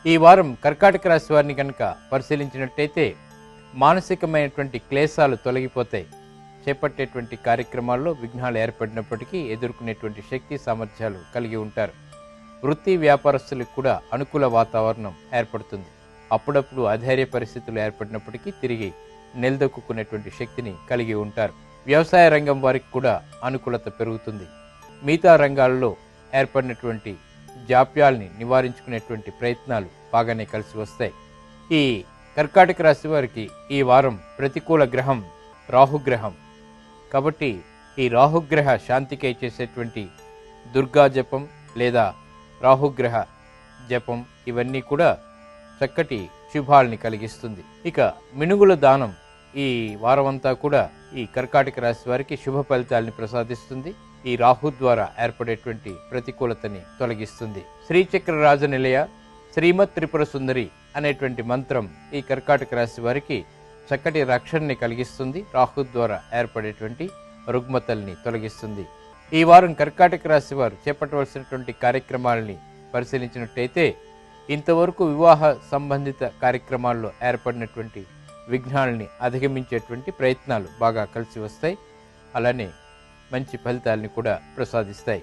ఈ వారం కర్కాటక రాశి వారిని కనుక పరిశీలించినట్టయితే మానసికమైనటువంటి క్లేశాలు తొలగిపోతాయి. చేపట్టేటువంటి కార్యక్రమాల్లో విఘ్నాలు ఏర్పడినప్పటికీ ఎదుర్కొనేటువంటి శక్తి సామర్థ్యాలు కలిగి ఉంటారు. వృత్తి వ్యాపారస్తులకు కూడా అనుకూల వాతావరణం ఏర్పడుతుంది. అప్పుడప్పుడు అధైర్య పరిస్థితులు ఏర్పడినప్పటికీ తిరిగి నిలదొక్కునేటువంటి శక్తిని కలిగి ఉంటారు. వ్యవసాయ రంగం వారికి కూడా అనుకూలత పెరుగుతుంది. మిగతా రంగాల్లో ఏర్పడినటువంటి జాప్యాల్ని నివారించుకునేటువంటి ప్రయత్నాలు బాగానే కలిసి వస్తాయి. ఈ కర్కాటక రాశి వారికి ఈ వారం ప్రతికూల గ్రహం రాహుగ్రహం కాబట్టి ఈ రాహుగ్రహ శాంతికై చేసేటువంటి దుర్గా జపం లేదా రాహుగ్రహ జపం ఇవన్నీ కూడా చక్కటి శుభాల్ని కలిగిస్తుంది. ఇక మినుగుల దానం ఈ వారమంతా కూడా ఈ కర్కాటక రాశి వారికి శుభ ఫలితాలని ప్రసాదిస్తుంది. ఈ రాహు ద్వారా ఏర్పడేటువంటి ప్రతికూలతని తొలగిస్తుంది. శ్రీచక్ర రాజ నిలయ శ్రీమత్ త్రిపుర సుందరి అనేటువంటి మంత్రం ఈ కర్కాటక రాశి వారికి చక్కటి రక్షణని కలిగిస్తుంది. రాహు ద్వారా ఏర్పడేటువంటి రుగ్మతల్ని తొలగిస్తుంది. ఈ వారం కర్కాటక రాశి వారు చేపట్టవలసినటువంటి కార్యక్రమాలని పరిశీలించినట్టయితే ఇంతవరకు వివాహ సంబంధిత కార్యక్రమాల్లో ఏర్పడినటువంటి విఘ్నాలని అధిగమించేటువంటి ప్రయత్నాలు బాగా కలిసి వస్తాయి. అలానే మంచి ఫలితాలని కూడా ప్రసాదిస్తాయి.